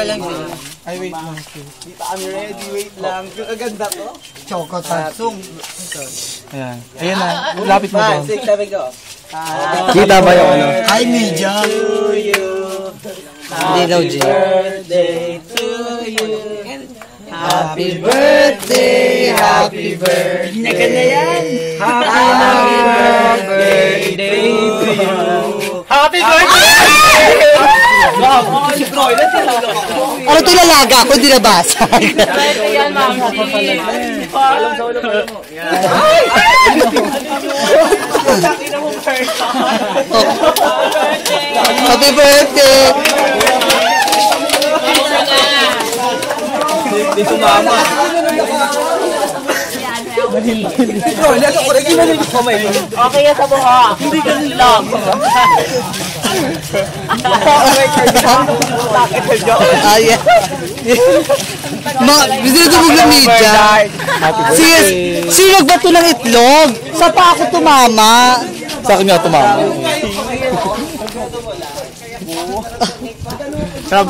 Teka lang din. Ay, wait lang. Hindi pa kami ready, wait lang. Yung aganda to. Choco Tatsung. Ayan. Ayan na. Lapit mo doon. 5, 6, 7, go. Kita ba yung ano? Hi, Media. To you. Hindi daw, G. Birthday to you. Happy birthday, happy birthday. Naga na yan. Happy birthday to you. Happy birthday! Ano ito lalaga ko? Hindi nabasa. Ayan, Ma'am Chi. Happy birthday! Hindi sumama. Okay yan sa buha. Hindi ganun lang. Ayan. Gusto nito mong Media. Sino nagbato ng itlog? Sa pa ako tumama. Sa akin nga tumama. Sarap.